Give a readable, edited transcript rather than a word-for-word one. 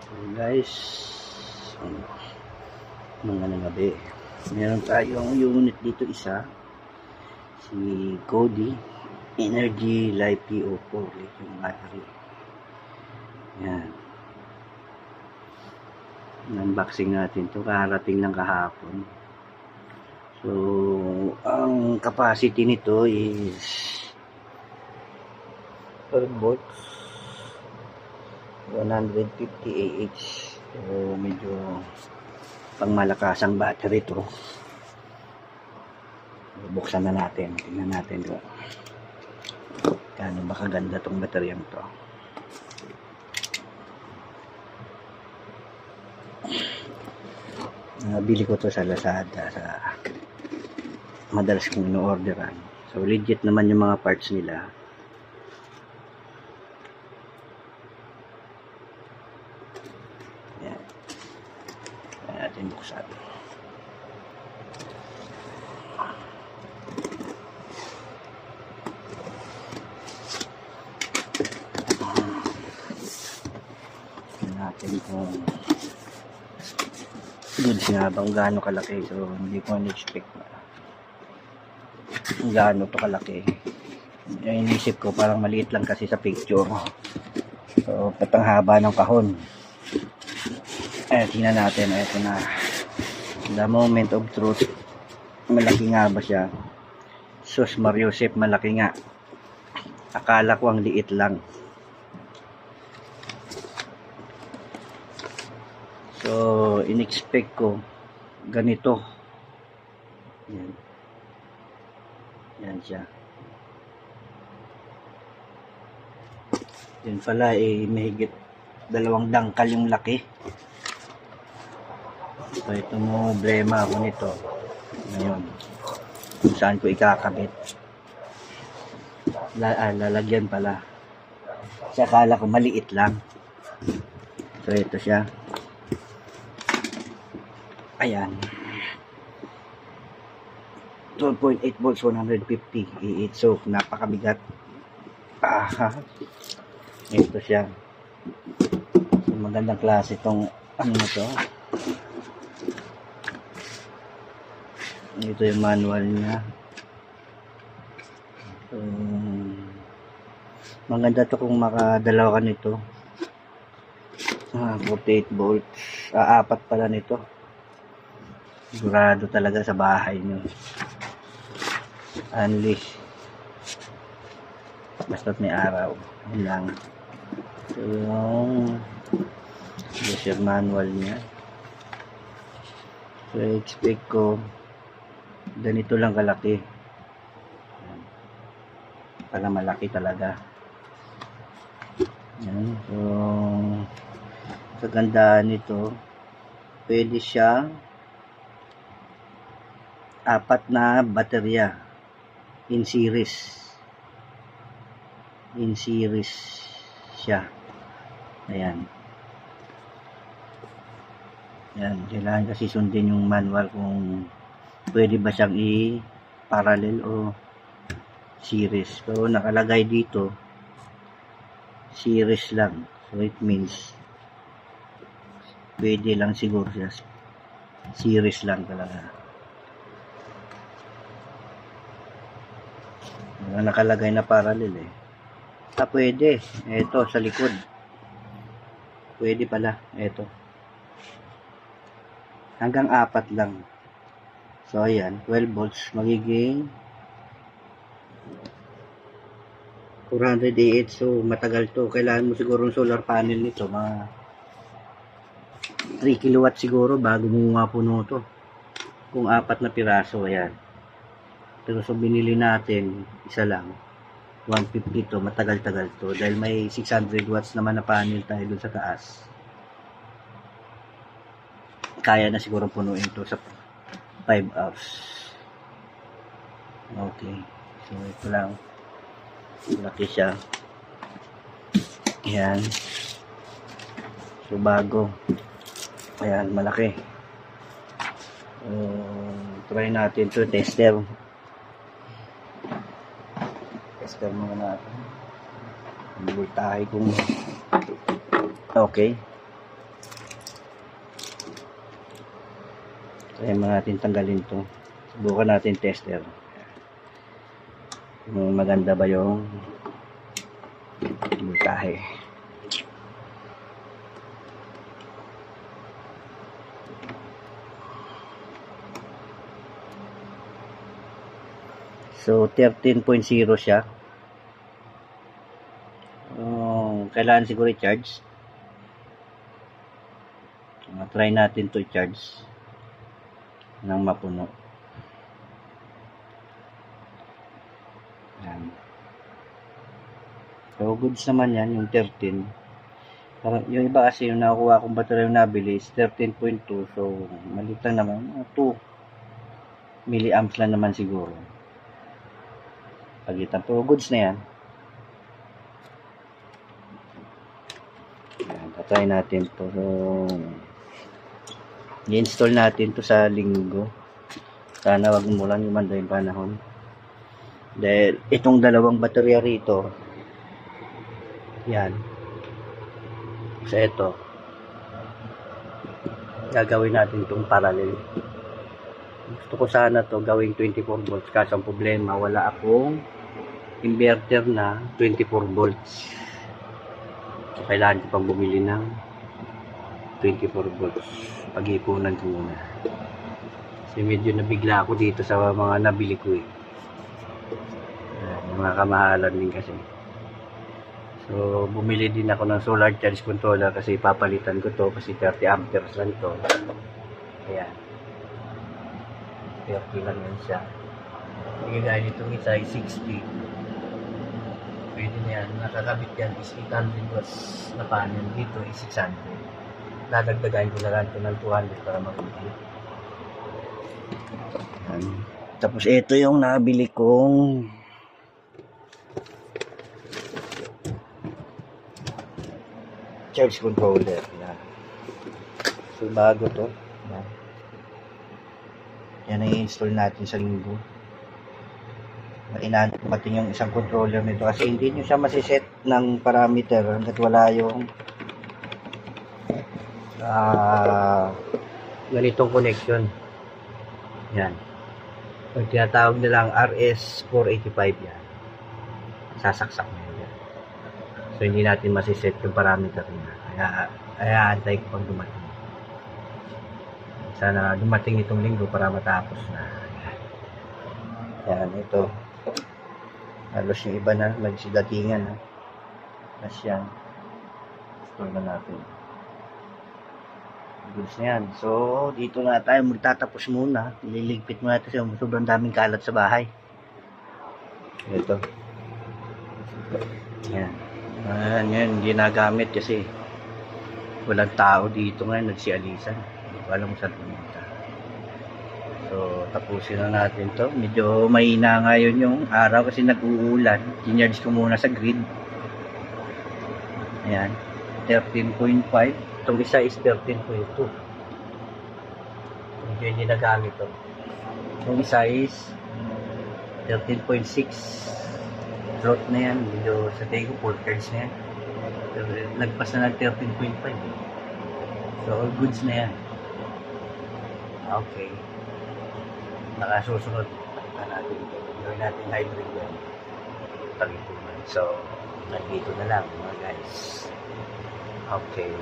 So guys, mga gabi, meron tayong unit dito isa, si Kodi Energy Live PO4 lithium battery. Yan, unboxing natin to, karating lang kahapon. So ang capacity nito is 12 volts, 150 AH. So medyo pangmalakasang battery to. Buksan na natin, tingnan natin kung gaano ba kaganda tong bateryang to. Nabili ko to sa Lazada, sa madalas kong ino-orderan. So legit naman yung mga parts nila. Yan, kaya natin buksan. Natin kung goods nga bang gaano kalaki. So hindi ko na-expect na gaano to kalaki. Yung inisip ko parang maliit lang kasi sa picture. So patang haba ng kahon. Tingnan natin. Ito na, the moment of truth. Malaki nga ba siya? Sus Mariusep, malaki nga. Akala ko ang liit lang. So, in-expect ko ganito. Yan. Yan siya. Yan pala, mahigit 2 dangkal yung laki. So, ito mo problema ako nito. Ngayon, kung saan ko ikakabit. Lalagyan pala. Kasi akala ko maliit lang. So, ito siya. Ayan. 12.8 volts, 150 AH. So, napakabigat. Ito siya. So, magandang klase itong ano na to. Ito yung manual niya. So, maganda to kung makadalawa ka nito. 48 volts. 4 pala nito. Sigurado talaga sa bahay nyo. Unleash. Basta't may araw. Yun lang. So, yung manual niya. So, expect ko ganito lang kalaki. Pala malaki talaga. Yan. So, sa gandaan nito, pwede siya 4 na baterya in series siya. Ayan, kailangan kasi sundin yung manual kung pwede ba siyang i-parallel o series. So nakalagay dito series lang, so it means pwede lang siguro siya series lang talaga. Nakalagay na parallel pwede. Ito sa likod pwede pala. Ito hanggang 4 lang. So ayan, 12 volts magiging 400 AH. So matagal to. Kailangan mo siguro ng solar panel nito, mga 3 kilowatt siguro bago mo mapuno to kung 4 na piraso. Ayan. Pero so binili natin isa lang, 150 to, matagal-tagal to dahil may 600 watts naman na panel tayo dun sa taas. Kaya na siguro punuin to sa 5 hours. Okay, so ito lang, laki siya. Ayan, so bago. Ayan, malaki. Try natin to, tester muna natin. Voltahe kung okay. Kaya natin tanggalin to. Subukan natin tester. Kung maganda ba yung voltahe. So 13.0 siya. Kailangan siguro i-charge. Try natin to i-charge nang mapuno. Yan. So goods naman yan, yung 13. Parang yung iba kasi yung nakuha kong battery yung nabili is 13.2. So maliit lang naman, 2 milliamps lang naman siguro. Pagitan, pero goods na yan. Yan, tatry natin to. So i-install natin to sa linggo. Sana wag umulan, umanda yung panahon. Dahil itong dalawang baterya rito, yan, sa ito, gagawin natin itong parallel. Gusto ko sana to gawing 24 volts, kaso ang problema, wala akong inverter na 24 volts. So kailangan ko pang bumili ng 24 volts. Pag-ipunan ko muna. Kasi medyo nabigla ako dito sa mga nabili ko eh. Yung mga kamahalan din kasi. So bumili din ako ng solar charge controller kasi papalitan ko to kasi 30 amperes lang to. Ayan. 30 lang yan siya. Gaya nitong isa ay 60. Pwede na yan. Nakakabit yan is 800 watts na panel. Dito is 600. Dadagdagan ko na lang ito ng 200 para mag-update. Tapos ito yung nabili kong charge controller. Yan. So bago to. Yan. Yan ang i-install natin sa linggo. Inaanap natin yung isang controller nito kasi hindi nyo siya masiset ng parameter hanggat wala yung ganitong connection. Yan. Pag tinatawag nilang RS485 yan. Sasaksak na yan. So hindi natin masiset yung parameter niya. Kaya antay ko pag dumating. Sana dumating itong linggo para matapos na. Yan, ito. Halos yung iba na nagsidatingan. Tapos yan. Install na natin. Goods na yan. So, dito na tayo magtatapos muna. Ililigpit muna natin kasi sobrang daming kalat sa bahay. Ito. Yan. Yan, hindi nagamit kasi walang tao dito ngayon. Nagsialisan. Hindi ko alam kung saan pumunta. So, tapusin na natin to. Medyo mahina ngayon yung araw kasi nag-uulan. Kinarge ko muna sa grid. Ayan. 13.5. Itong isa is 13.2. Medyo hindi nagamit to. Itong isa is 13.6. Float na yan. Medyo sa tayo ko, 4 cards na yan. Nagpas na ng 13.5. So, all goods na yan. Okay. Nakasusunod na natin. Gawin natin hybrid yan. Tagipunan. So, nandito na lang mga guys. Okay.